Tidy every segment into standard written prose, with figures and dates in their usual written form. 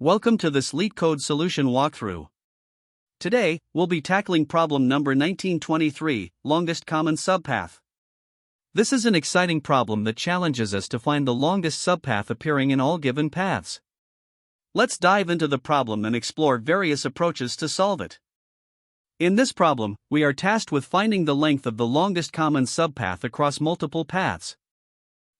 Welcome to this LeetCode solution walkthrough. Today, we'll be tackling problem number 1923, longest common subpath. This is an exciting problem that challenges us to find the longest subpath appearing in all given paths. Let's dive into the problem and explore various approaches to solve it. In this problem, we are tasked with finding the length of the longest common subpath across multiple paths.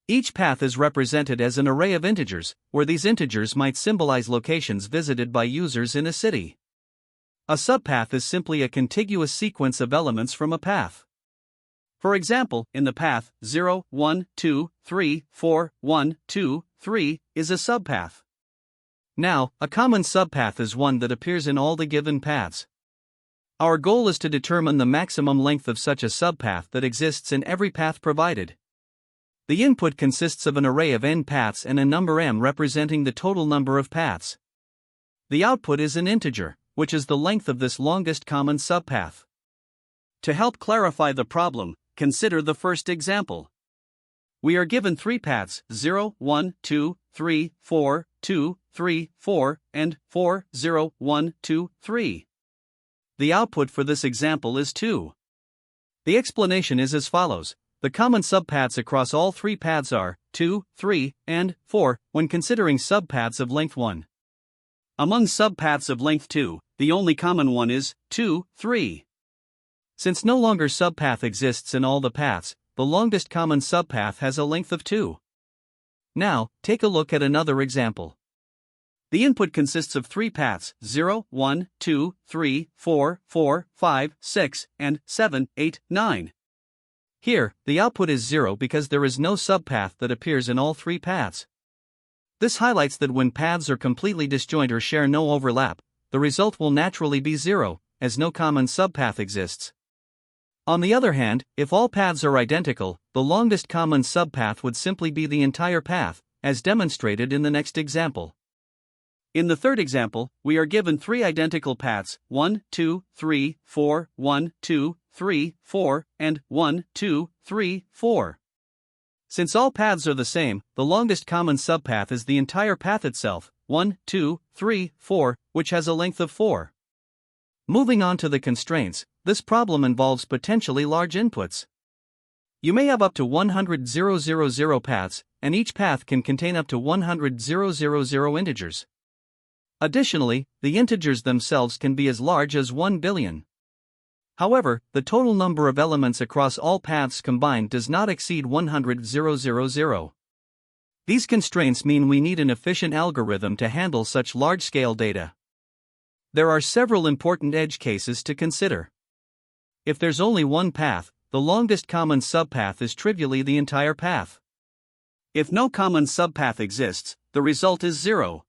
Each path is represented as an array of integers, where these integers might symbolize locations visited by users in a city. A subpath is simply a contiguous sequence of elements from a path. For example, in the path 0, 1, 2, 3, 4, 1, 2, 3 is a subpath. Now, a common subpath is one that appears in all the given paths. Our goal is to determine the maximum length of such a subpath that exists in every path provided. The input consists of an array of n paths and a number m representing the total number of paths. The output is an integer, which is the length of this longest common subpath. To help clarify the problem, consider the first example. We are given three paths 0, 1, 2, 3, 4, 2, 3, 4, and 4, 0, 1, 2, 3. The output for this example is 2. The explanation is as follows. The common subpaths across all three paths are 2, 3, and 4 when considering subpaths of length 1. Among subpaths of length 2, the only common one is 2, 3. Since no longer subpath exists in all the paths, the longest common subpath has a length of 2. Now, take a look at another example. The input consists of three paths 0, 1, 2, 3, 4, 4, 5, 6, and 7, 8, 9. Here, the output is 0 because there is no subpath that appears in all three paths. This highlights that when paths are completely disjoint or share no overlap, the result will naturally be 0, as no common subpath exists. On the other hand, if all paths are identical, the longest common subpath would simply be the entire path, as demonstrated in the next example. In the third example, we are given three identical paths 1, 2, 3, 4, 1, 2, 3, 4, and 1, 2, 3, 4. Since all paths are the same, the longest common subpath is the entire path itself, 1, 2, 3, 4, which has a length of 4. Moving on to the constraints, this problem involves potentially large inputs. You may have up to 100 000 paths, and each path can contain up to 100 000 integers. Additionally, the integers themselves can be as large as 1 billion. However, the total number of elements across all paths combined does not exceed 100 000. These constraints mean we need an efficient algorithm to handle such large-scale data. There are several important edge cases to consider. If there's only one path, the longest common subpath is trivially the entire path. If no common subpath exists, the result is 0.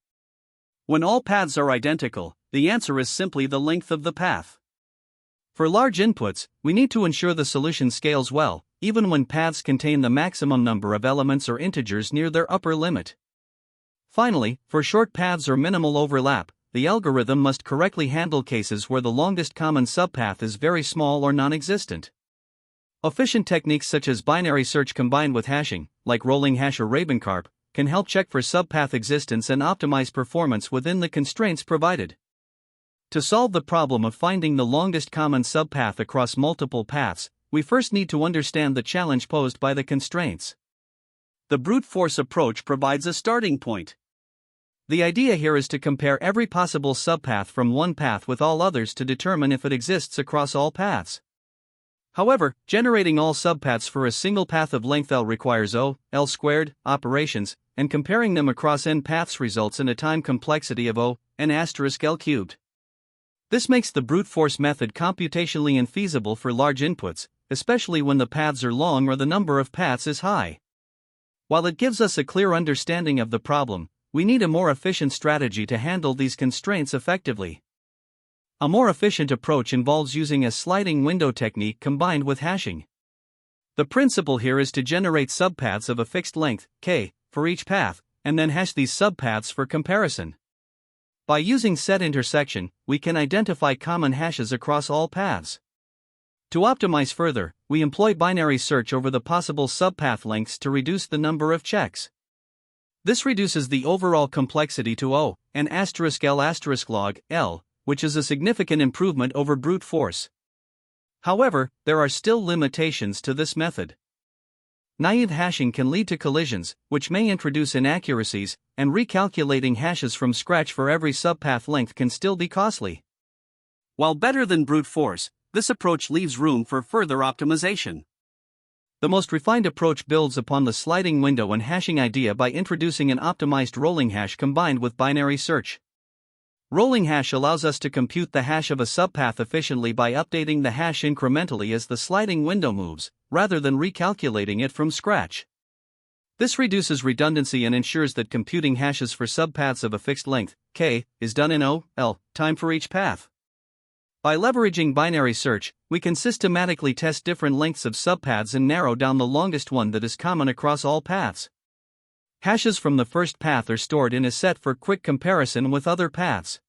When all paths are identical, the answer is simply the length of the path. For large inputs, we need to ensure the solution scales well, even when paths contain the maximum number of elements or integers near their upper limit. Finally, for short paths or minimal overlap, the algorithm must correctly handle cases where the longest common subpath is very small or non-existent. Efficient techniques such as binary search combined with hashing, like rolling hash or Ravencarp, can help check for subpath existence and optimize performance within the constraints provided. To solve the problem of finding the longest common subpath across multiple paths, we first need to understand the challenge posed by the constraints. The brute force approach provides a starting point. The idea here is to compare every possible subpath from one path with all others to determine if it exists across all paths. However, generating all subpaths for a single path of length L requires O, L squared, operations, and comparing them across n paths results in a time complexity of O, n asterisk L cubed. This makes the brute force method computationally infeasible for large inputs, especially when the paths are long or the number of paths is high. While it gives us a clear understanding of the problem, we need a more efficient strategy to handle these constraints effectively. A more efficient approach involves using a sliding window technique combined with hashing. The principle here is to generate subpaths of a fixed length, k, for each path, and then hash these subpaths for comparison. By using set intersection, we can identify common hashes across all paths. To optimize further, we employ binary search over the possible subpath lengths to reduce the number of checks. This reduces the overall complexity to O, and *L log L, which is a significant improvement over brute force. However, there are still limitations to this method. Naive hashing can lead to collisions, which may introduce inaccuracies, and recalculating hashes from scratch for every subpath length can still be costly. While better than brute force, this approach leaves room for further optimization. The most refined approach builds upon the sliding window and hashing idea by introducing an optimized rolling hash combined with binary search. Rolling hash allows us to compute the hash of a subpath efficiently by updating the hash incrementally as the sliding window moves, rather than recalculating it from scratch. This reduces redundancy and ensures that computing hashes for subpaths of a fixed length, k, is done in O(L) time for each path. By leveraging binary search, we can systematically test different lengths of subpaths and narrow down the longest one that is common across all paths. Hashes from the first path are stored in a set for quick comparison with other paths.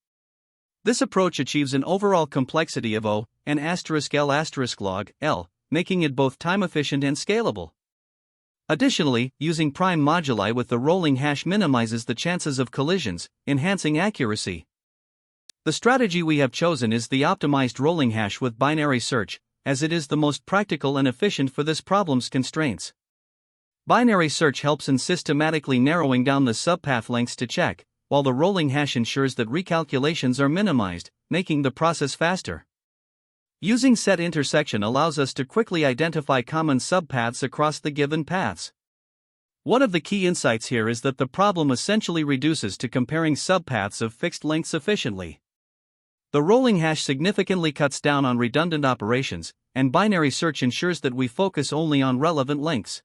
This approach achieves an overall complexity of O and *L log L, making it both time-efficient and scalable. Additionally, using prime moduli with the rolling hash minimizes the chances of collisions, enhancing accuracy. The strategy we have chosen is the optimized rolling hash with binary search, as it is the most practical and efficient for this problem's constraints. Binary search helps in systematically narrowing down the subpath lengths to check, while the rolling hash ensures that recalculations are minimized, making the process faster. Using set intersection allows us to quickly identify common subpaths across the given paths. One of the key insights here is that the problem essentially reduces to comparing subpaths of fixed lengths efficiently. The rolling hash significantly cuts down on redundant operations, and binary search ensures that we focus only on relevant lengths.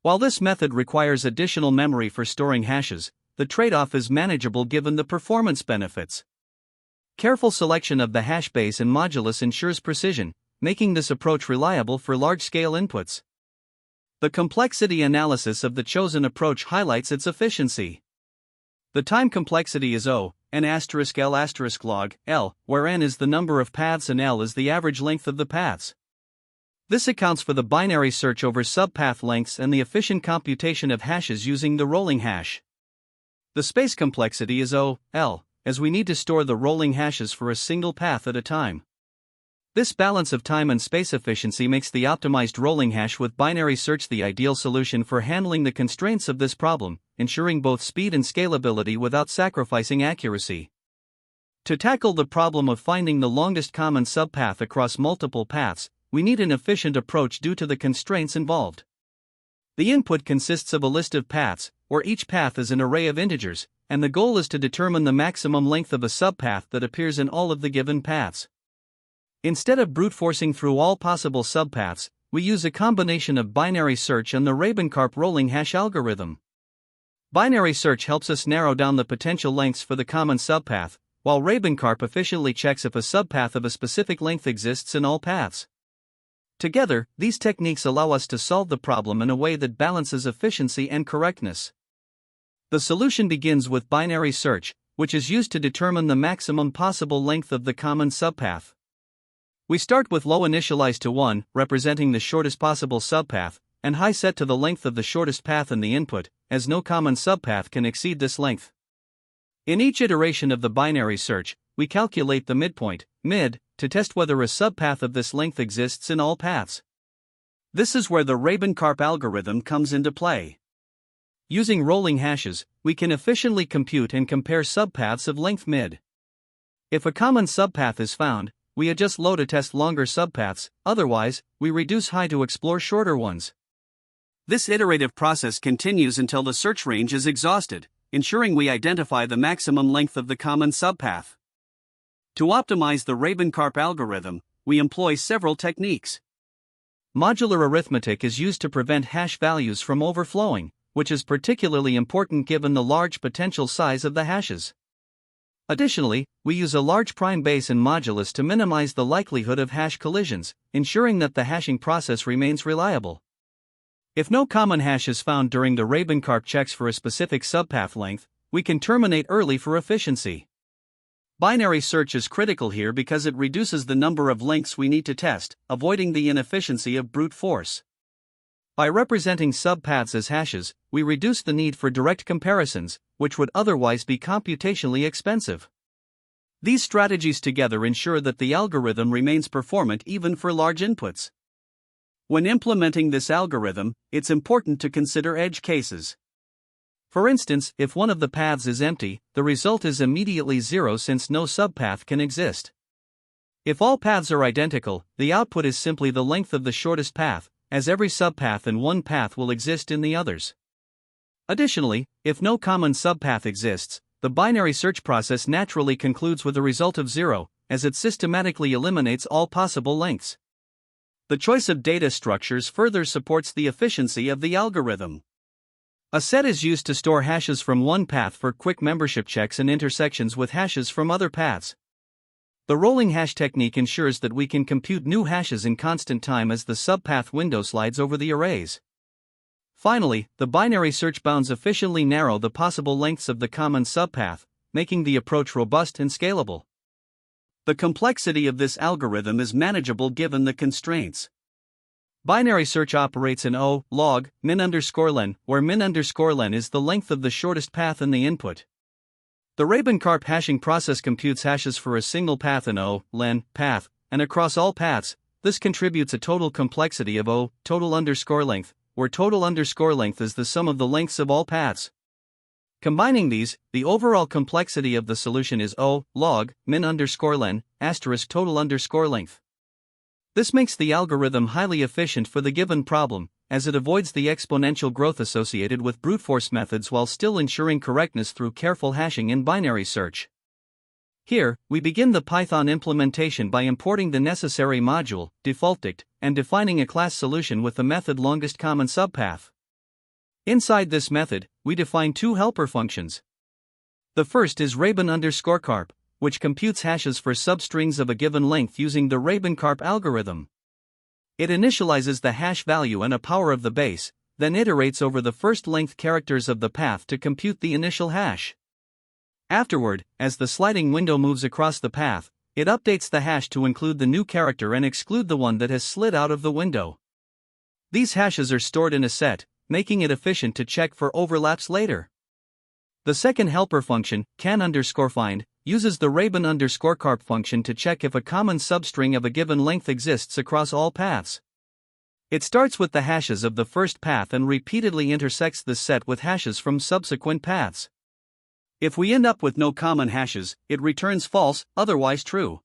While this method requires additional memory for storing hashes, the trade-off is manageable given the performance benefits. Careful selection of the hash base and modulus ensures precision, making this approach reliable for large-scale inputs. The complexity analysis of the chosen approach highlights its efficiency. The time complexity is O, and *L log L, where n is the number of paths and L is the average length of the paths. This accounts for the binary search over subpath lengths and the efficient computation of hashes using the rolling hash. The space complexity is O(L), as we need to store the rolling hashes for a single path at a time. This balance of time and space efficiency makes the optimized rolling hash with binary search the ideal solution for handling the constraints of this problem, ensuring both speed and scalability without sacrificing accuracy. To tackle the problem of finding the longest common subpath across multiple paths, we need an efficient approach due to the constraints involved. The input consists of a list of paths, where each path is an array of integers, and the goal is to determine the maximum length of a subpath that appears in all of the given paths. Instead of brute forcing through all possible subpaths, we use a combination of binary search and the Rabin-Karp rolling hash algorithm. Binary search helps us narrow down the potential lengths for the common subpath, while Rabin-Karp efficiently checks if a subpath of a specific length exists in all paths. Together, these techniques allow us to solve the problem in a way that balances efficiency and correctness. The solution begins with binary search, which is used to determine the maximum possible length of the common subpath. We start with low initialized to 1, representing the shortest possible subpath, and high set to the length of the shortest path in the input, as no common subpath can exceed this length. In each iteration of the binary search, we calculate the midpoint, mid, to test whether a subpath of this length exists in all paths. This is where the Rabin-Karp algorithm comes into play. Using rolling hashes, we can efficiently compute and compare subpaths of length mid. If a common subpath is found, we adjust low to test longer subpaths, otherwise, we reduce high to explore shorter ones. This iterative process continues until the search range is exhausted, ensuring we identify the maximum length of the common subpath. To optimize the Rabin-Karp algorithm, we employ several techniques. Modular arithmetic is used to prevent hash values from overflowing, which is particularly important given the large potential size of the hashes. Additionally, we use a large prime base and modulus to minimize the likelihood of hash collisions, ensuring that the hashing process remains reliable. If no common hash is found during the Rabin-Karp checks for a specific subpath length, we can terminate early for efficiency. Binary search is critical here because it reduces the number of lengths we need to test, avoiding the inefficiency of brute force. By representing subpaths as hashes, we reduce the need for direct comparisons, which would otherwise be computationally expensive. These strategies together ensure that the algorithm remains performant even for large inputs. When implementing this algorithm, it's important to consider edge cases. For instance, if one of the paths is empty, the result is immediately zero since no subpath can exist. If all paths are identical, the output is simply the length of the shortest path, as every subpath in one path will exist in the others. Additionally, if no common subpath exists, the binary search process naturally concludes with a result of zero, as it systematically eliminates all possible lengths. The choice of data structures further supports the efficiency of the algorithm. A set is used to store hashes from one path for quick membership checks and intersections with hashes from other paths. The rolling hash technique ensures that we can compute new hashes in constant time as the subpath window slides over the arrays. Finally, the binary search bounds efficiently narrow the possible lengths of the common subpath, making the approach robust and scalable. The complexity of this algorithm is manageable given the constraints. Binary search operates in O, log, min_len, where min_len is the length of the shortest path in the input. The Rabin-Karp hashing process computes hashes for a single path in O, len, path, and across all paths. This contributes a total complexity of O, total_length, where total_length is the sum of the lengths of all paths. Combining these, the overall complexity of the solution is O, log, min_len, asterisk total_length. This makes the algorithm highly efficient for the given problem, as it avoids the exponential growth associated with brute force methods while still ensuring correctness through careful hashing in binary search. Here, we begin the Python implementation by importing the necessary module, defaultdict, and defining a class solution with the method longestCommonSubpath. Inside this method, we define two helper functions. The first is Rabin_Karp, which computes hashes for substrings of a given length using the Rabin-Karp algorithm. It initializes the hash value and a power of the base, then iterates over the first length characters of the path to compute the initial hash. Afterward, as the sliding window moves across the path, it updates the hash to include the new character and exclude the one that has slid out of the window. These hashes are stored in a set, making it efficient to check for overlaps later. The second helper function, can_find, uses the Rabin_Karp function to check if a common substring of a given length exists across all paths. It starts with the hashes of the first path and repeatedly intersects this set with hashes from subsequent paths. If we end up with no common hashes, it returns false, otherwise true.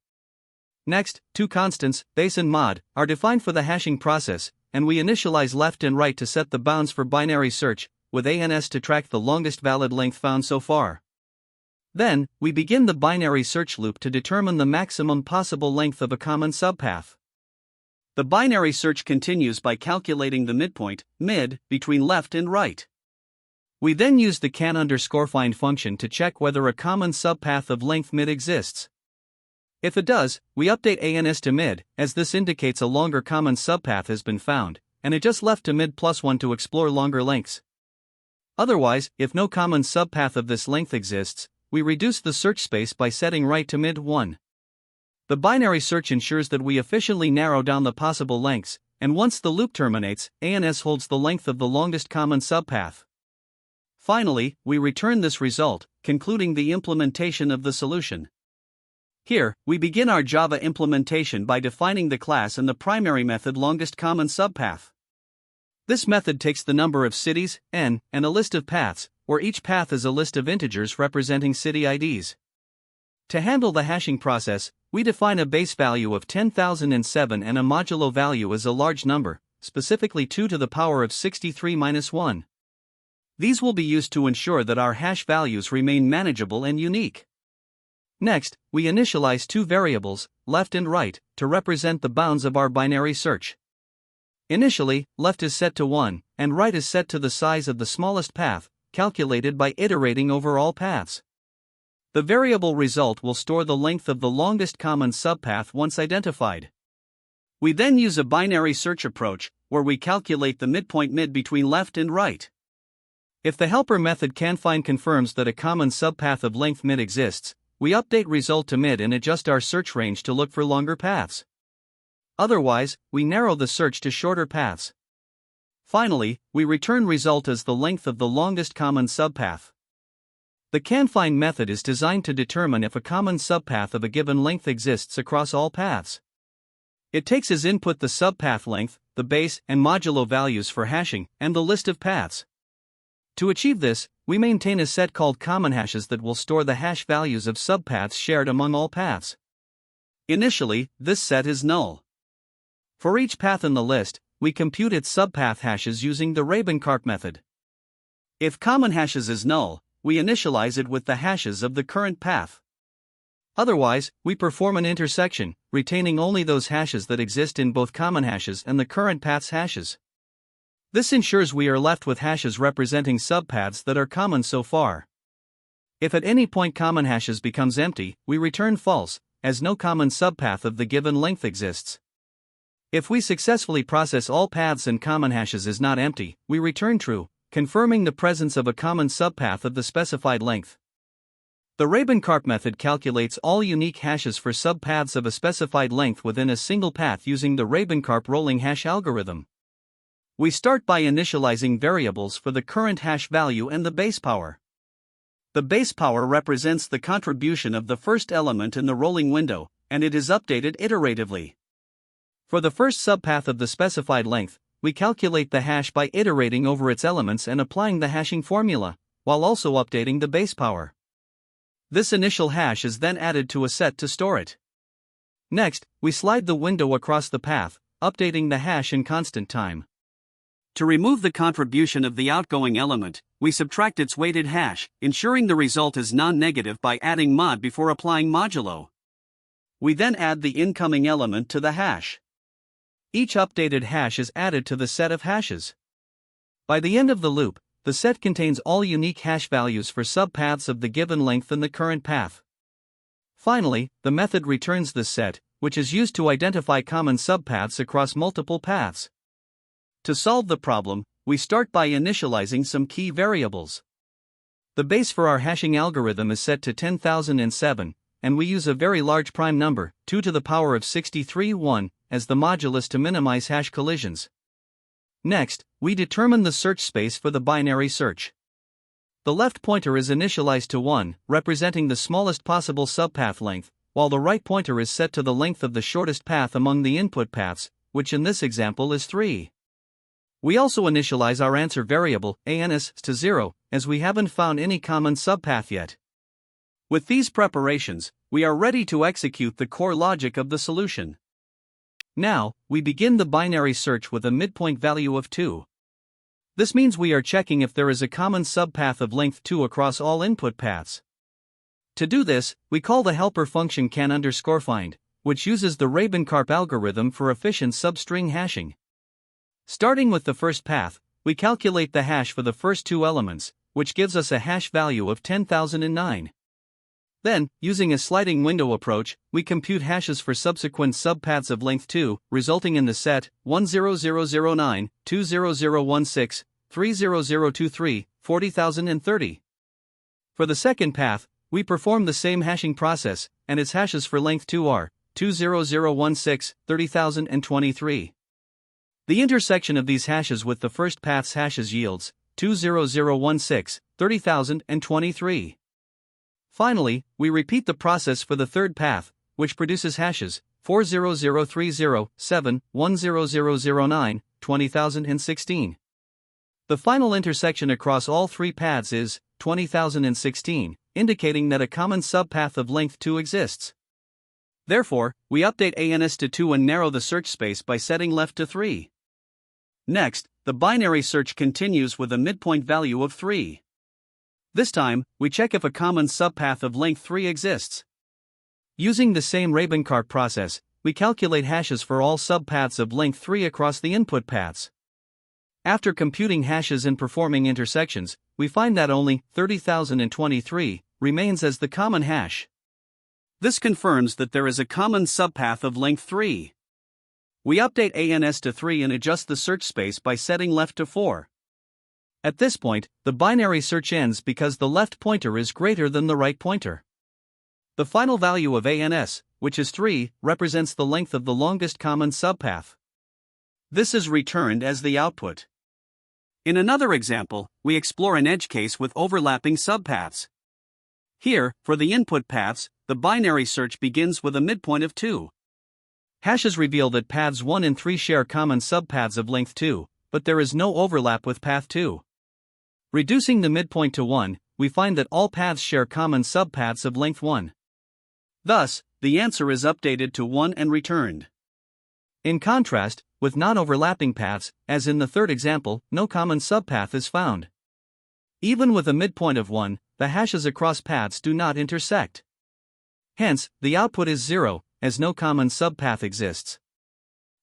Next, two constants, base and mod, are defined for the hashing process, and we initialize left and right to set the bounds for binary search, with ANS to track the longest valid length found so far. Then, we begin the binary search loop to determine the maximum possible length of a common subpath. The binary search continues by calculating the midpoint, mid, between left and right. We then use the can_find function to check whether a common subpath of length mid exists. If it does, we update ANS to mid, as this indicates a longer common subpath has been found, and adjust left to mid +1 to explore longer lengths. Otherwise, if no common subpath of this length exists, we reduce the search space by setting right to mid 1. The binary search ensures that we efficiently narrow down the possible lengths, and once the loop terminates, ANS holds the length of the longest common subpath. Finally, we return this result, concluding the implementation of the solution. Here, we begin our Java implementation by defining the class and the primary method longestCommonSubpath. This method takes the number of cities, n, and a list of paths, where each path is a list of integers representing city IDs. To handle the hashing process, we define a base value of 10,007 and a modulo value as a large number, specifically 2 to the power of 63-1. These will be used to ensure that our hash values remain manageable and unique. Next, we initialize two variables, left and right, to represent the bounds of our binary search. Initially, left is set to 1, and right is set to the size of the smallest path, calculated by iterating over all paths. The variable result will store the length of the longest common subpath once identified. We then use a binary search approach, where we calculate the midpoint mid between left and right. If the helper method canFind confirms that a common subpath of length mid exists, we update result to mid and adjust our search range to look for longer paths. Otherwise, we narrow the search to shorter paths. Finally, we return result as the length of the longest common subpath. The canFind method is designed to determine if a common subpath of a given length exists across all paths. It takes as input the subpath length, the base and modulo values for hashing, and the list of paths. To achieve this, we maintain a set called common hashes that will store the hash values of subpaths shared among all paths. Initially, this set is null. For each path in the list, we compute its subpath hashes using the Rabin-Karp method. If common hashes is null, we initialize it with the hashes of the current path. Otherwise, we perform an intersection, retaining only those hashes that exist in both common hashes and the current path's hashes. This ensures we are left with hashes representing subpaths that are common so far. If at any point common hashes becomes empty, we return false, as no common subpath of the given length exists. If we successfully process all paths and common hashes is not empty, we return true, confirming the presence of a common subpath of the specified length. The Rabin-Karp method calculates all unique hashes for subpaths of a specified length within a single path using the Rabin-Karp rolling hash algorithm. We start by initializing variables for the current hash value and the base power. The base power represents the contribution of the first element in the rolling window, and it is updated iteratively. For the first subpath of the specified length, we calculate the hash by iterating over its elements and applying the hashing formula, while also updating the base power. This initial hash is then added to a set to store it. Next, we slide the window across the path, updating the hash in constant time. To remove the contribution of the outgoing element, we subtract its weighted hash, ensuring the result is non-negative by adding mod before applying modulo. We then add the incoming element to the hash. Each updated hash is added to the set of hashes. By the end of the loop, the set contains all unique hash values for subpaths of the given length in the current path. Finally, the method returns this set, which is used to identify common subpaths across multiple paths. To solve the problem, we start by initializing some key variables. The base for our hashing algorithm is set to 10,007, and we use a very large prime number, 2 to the power of 63, 1, as the modulus to minimize hash collisions. Next, we determine the search space for the binary search. The left pointer is initialized to 1, representing the smallest possible subpath length, while the right pointer is set to the length of the shortest path among the input paths, which in this example is 3. We also initialize our answer variable, ans, to 0, as we haven't found any common subpath yet. With these preparations, we are ready to execute the core logic of the solution. Now, we begin the binary search with a midpoint value of 2. This means we are checking if there is a common subpath of length 2 across all input paths. To do this, we call the helper function can_find, which uses the Rabin-Karp algorithm for efficient substring hashing. Starting with the first path, we calculate the hash for the first two elements, which gives us a hash value of 10,009. Then, using a sliding window approach, we compute hashes for subsequent subpaths of length 2, resulting in the set 10009, 20016, 30023, 40,030. For the second path, we perform the same hashing process, and its hashes for length 2 are 20016, 30,023. The intersection of these hashes with the first path's hashes yields 20016, 30,023. Finally, we repeat the process for the third path, which produces hashes 40030, 7, 10009, 20,016. The final intersection across all three paths is 20,016, indicating that a common subpath of length 2 exists. Therefore, we update ans to 2 and narrow the search space by setting left to 3. Next, the binary search continues with a midpoint value of 3. This time, we check if a common subpath of length 3 exists. Using the same Rabin-Karp process, we calculate hashes for all subpaths of length 3 across the input paths. After computing hashes and performing intersections, we find that only 30,023 remains as the common hash. This confirms that there is a common subpath of length 3. We update ans to 3 and adjust the search space by setting left to 4. At this point, the binary search ends because the left pointer is greater than the right pointer. The final value of ans, which is 3, represents the length of the longest common subpath. This is returned as the output. In another example, we explore an edge case with overlapping subpaths. Here, for the input paths, the binary search begins with a midpoint of 2. Hashes reveal that paths 1 and 3 share common subpaths of length 2, but there is no overlap with path 2. Reducing the midpoint to 1, we find that all paths share common subpaths of length 1. Thus, the answer is updated to 1 and returned. In contrast, with non-overlapping paths, as in the third example, no common subpath is found. Even with a midpoint of 1, the hashes across paths do not intersect. Hence, the output is 0, as no common subpath exists.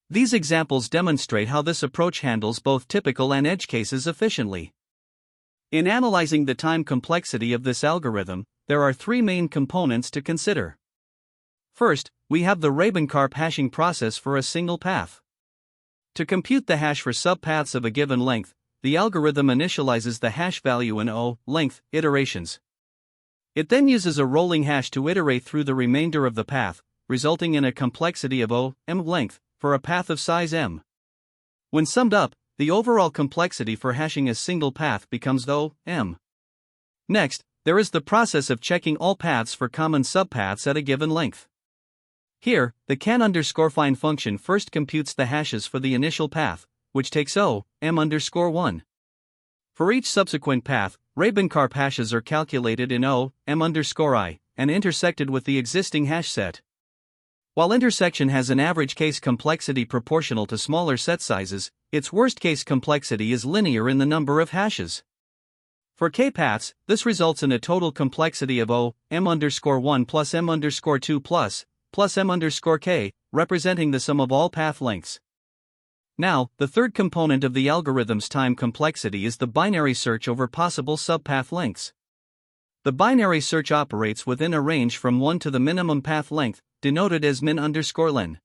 These examples demonstrate how this approach handles both typical and edge cases efficiently. In analyzing the time complexity of this algorithm, there are 3 main components to consider. First, we have the Rabin-Karp hashing process for a single path. To compute the hash for subpaths of a given length, the algorithm initializes the hash value in O length iterations. It then uses a rolling hash to iterate through the remainder of the path, resulting in a complexity of O m length for a path of size m. When summed up, the overall complexity for hashing a single path becomes O m. Next, there is the process of checking all paths for common subpaths at a given length. Here, the can_find function first computes the hashes for the initial path, which takes O m_1. For each subsequent path, Rabin-Karp hashes are calculated in O m_I and intersected with the existing hash set. While intersection has an average case complexity proportional to smaller set sizes, its worst case complexity is linear in the number of hashes. For k paths, this results in a total complexity of O m_1 plus m_2 plus m_k, representing the sum of all path lengths. Now, the third component of the algorithm's time complexity is the binary search over possible subpath lengths. The binary search operates within a range from 1 to the minimum path length, denoted as min_len.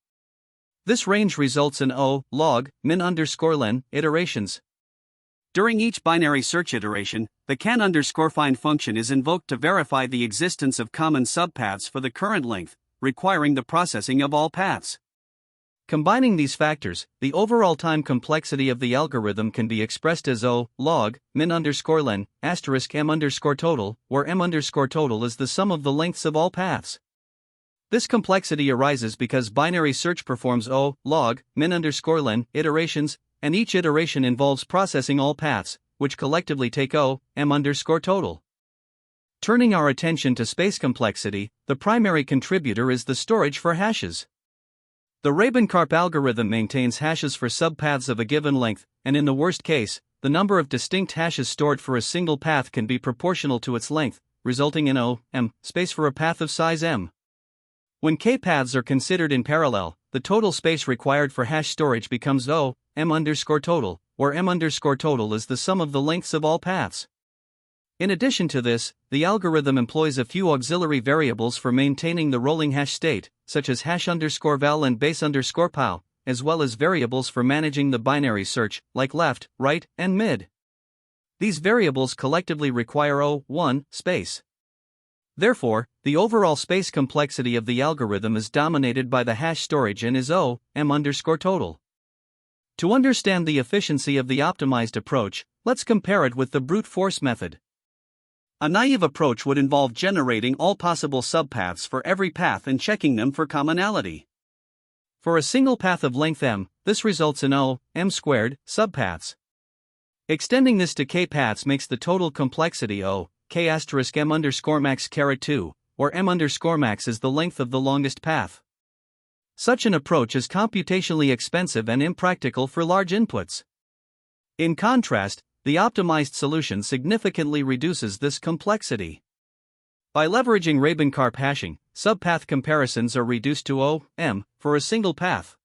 This range results in O log min_len iterations. During each binary search iteration, the can_find function is invoked to verify the existence of common subpaths for the current length, requiring the processing of all paths. Combining these factors, the overall time complexity of the algorithm can be expressed as O log min_len m_total, where m_total is the sum of the lengths of all paths. This complexity arises because binary search performs O log min_len iterations, and each iteration involves processing all paths, which collectively take O m_total. Turning our attention to space complexity, the primary contributor is the storage for hashes. The Rabin-Karp algorithm maintains hashes for subpaths of a given length, and in the worst case, the number of distinct hashes stored for a single path can be proportional to its length, resulting in O m space for a path of size m. When k paths are considered in parallel, the total space required for hash storage becomes O m_total, where m_total is the sum of the lengths of all paths. In addition to this, the algorithm employs a few auxiliary variables for maintaining the rolling hash state, such as hash_val and base_pow, as well as variables for managing the binary search, like left, right, and mid. These variables collectively require O space. Therefore, the overall space complexity of the algorithm is dominated by the hash storage and is O m_total. To understand the efficiency of the optimized approach, let's compare it with the brute force method. A naive approach would involve generating all possible subpaths for every path and checking them for commonality. For a single path of length m, this results in O m² subpaths. Extending this to k paths makes the total complexity O k m_max caret 2, where m_max is the length of the longest path. Such an approach is computationally expensive and impractical for large inputs. In contrast, the optimized solution significantly reduces this complexity. By leveraging Rabin-Karp hashing, subpath comparisons are reduced to O m for a single path.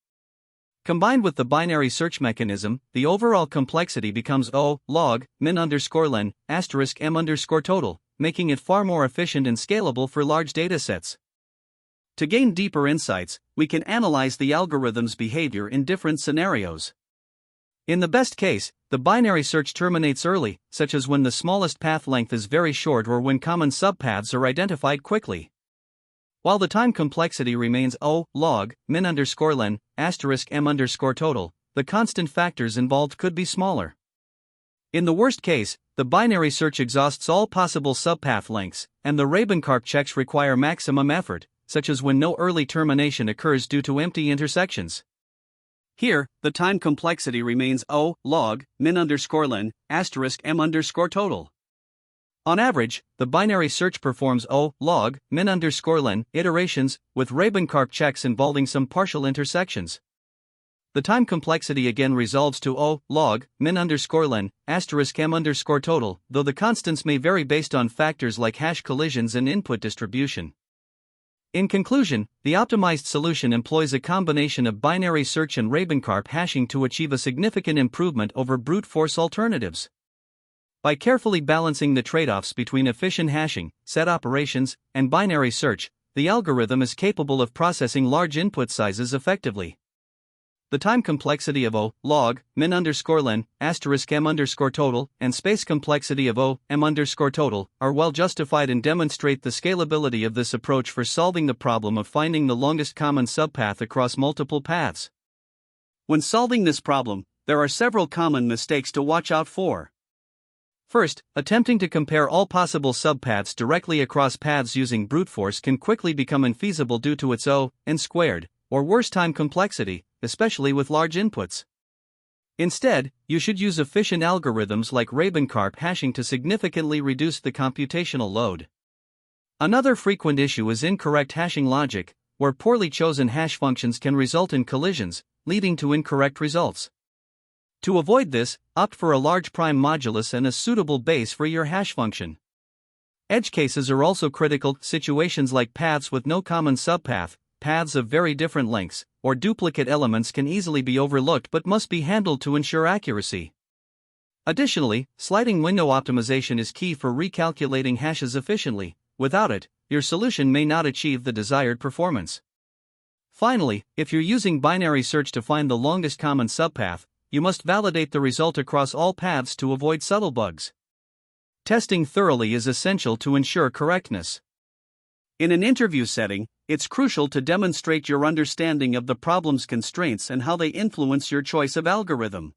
Combined with the binary search mechanism, the overall complexity becomes O log min_len m_total, making it far more efficient and scalable for large datasets. To gain deeper insights, we can analyze the algorithm's behavior in different scenarios. In the best case, the binary search terminates early, such as when the smallest path length is very short or when common subpaths are identified quickly. While the time complexity remains O log min_len m_total, the constant factors involved could be smaller. In the worst case, the binary search exhausts all possible subpath lengths, and the Rabin-Karp checks require maximum effort, such as when no early termination occurs due to empty intersections. Here, the time complexity remains O log min_len *m_ total. On average, the binary search performs O log min_len iterations, with Rabin-Karp checks involving some partial intersections. The time complexity again resolves to O log min_len *m_ total, though the constants may vary based on factors like hash collisions and input distribution. In conclusion, the optimized solution employs a combination of binary search and Rabin-Karp hashing to achieve a significant improvement over brute force alternatives. By carefully balancing the trade-offs between efficient hashing, set operations, and binary search, the algorithm is capable of processing large input sizes effectively. The time complexity of O log min_len *m_ total and space complexity of O m_ total are well justified and demonstrate the scalability of this approach for solving the problem of finding the longest common subpath across multiple paths. When solving this problem, there are several common mistakes to watch out for. First, attempting to compare all possible subpaths directly across paths using brute force can quickly become infeasible due to its O(n²), or worse time complexity, especially with large inputs. Instead, you should use efficient algorithms like Rabin-Karp hashing to significantly reduce the computational load. Another frequent issue is incorrect hashing logic, where poorly chosen hash functions can result in collisions, leading to incorrect results. To avoid this, opt for a large prime modulus and a suitable base for your hash function. Edge cases are also critical. Situations like paths with no common subpath, paths of very different lengths, or duplicate elements can easily be overlooked but must be handled to ensure accuracy. Additionally, sliding window optimization is key for recalculating hashes efficiently. Without it, your solution may not achieve the desired performance. Finally, if you're using binary search to find the longest common subpath, you must validate the result across all paths to avoid subtle bugs. Testing thoroughly is essential to ensure correctness. In an interview setting, it's crucial to demonstrate your understanding of the problem's constraints and how they influence your choice of algorithm.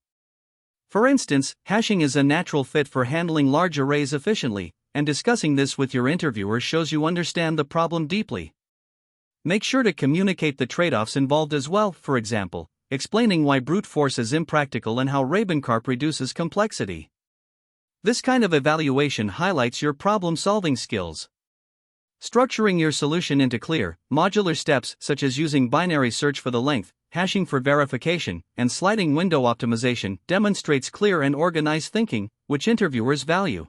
For instance, hashing is a natural fit for handling large arrays efficiently, and discussing this with your interviewer shows you understand the problem deeply. Make sure to communicate the trade-offs involved as well, for example, explaining why brute force is impractical and how Rabin-Karp reduces complexity. This kind of evaluation highlights your problem-solving skills. Structuring your solution into clear, modular steps such as using binary search for the length, hashing for verification, and sliding window optimization demonstrates clear and organized thinking, which interviewers value.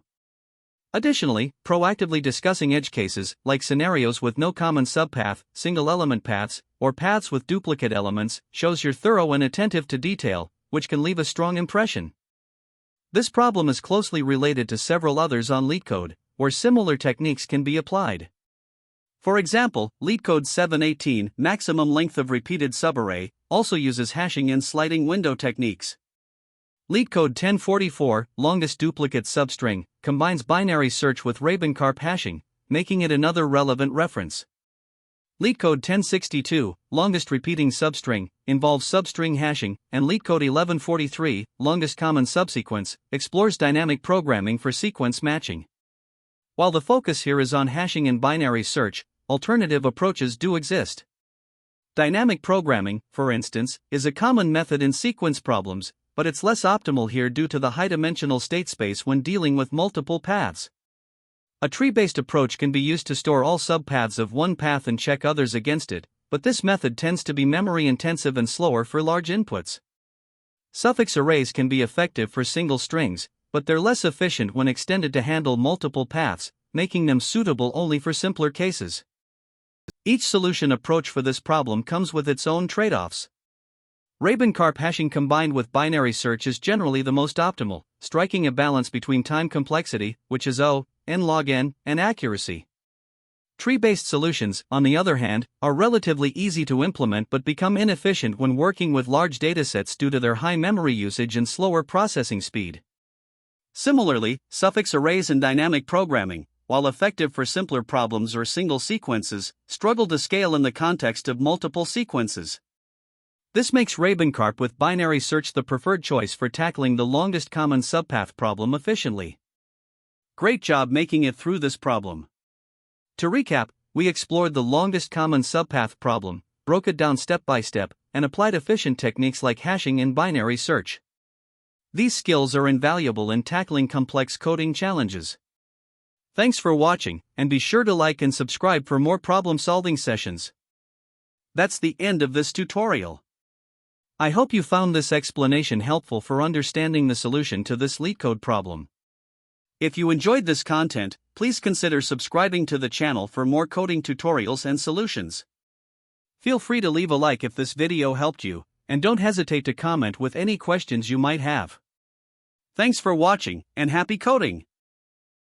Additionally, proactively discussing edge cases, like scenarios with no common subpath, single-element paths, or paths with duplicate elements, shows you're thorough and attentive to detail, which can leave a strong impression. This problem is closely related to several others on LeetCode, where similar techniques can be applied. For example, LeetCode 718, maximum length of repeated subarray, also uses hashing and sliding window techniques. LeetCode 1044, longest duplicate substring, combines binary search with Rabin-Karp hashing, making it another relevant reference. LeetCode 1062, longest repeating substring, involves substring hashing, and LeetCode 1143, longest common subsequence, explores dynamic programming for sequence matching. While the focus here is on hashing and binary search, alternative approaches do exist. Dynamic programming, for instance, is a common method in sequence problems, but it's less optimal here due to the high-dimensional state space when dealing with multiple paths. A tree-based approach can be used to store all subpaths of one path and check others against it, but this method tends to be memory-intensive and slower for large inputs. Suffix arrays can be effective for single strings, but they're less efficient when extended to handle multiple paths, making them suitable only for simpler cases. Each solution approach for this problem comes with its own trade-offs. Rabin-Karp hashing combined with binary search is generally the most optimal, striking a balance between time complexity, which is O, n log n, and accuracy. Tree-based solutions, on the other hand, are relatively easy to implement but become inefficient when working with large datasets due to their high memory usage and slower processing speed. Similarly, suffix arrays and dynamic programming, while effective for simpler problems or single sequences, struggle to scale in the context of multiple sequences. This makes Rabencarp with binary search the preferred choice for tackling the longest common subpath problem efficiently. Great job making it through this problem. To recap, we explored the longest common subpath problem, broke it down step by step, and applied efficient techniques like hashing and binary search. These skills are invaluable in tackling complex coding challenges. Thanks for watching, and be sure to like and subscribe for more problem-solving sessions. That's the end of this tutorial. I hope you found this explanation helpful for understanding the solution to this LeetCode problem. If you enjoyed this content, please consider subscribing to the channel for more coding tutorials and solutions. Feel free to leave a like if this video helped you, and don't hesitate to comment with any questions you might have. Thanks for watching, and happy coding!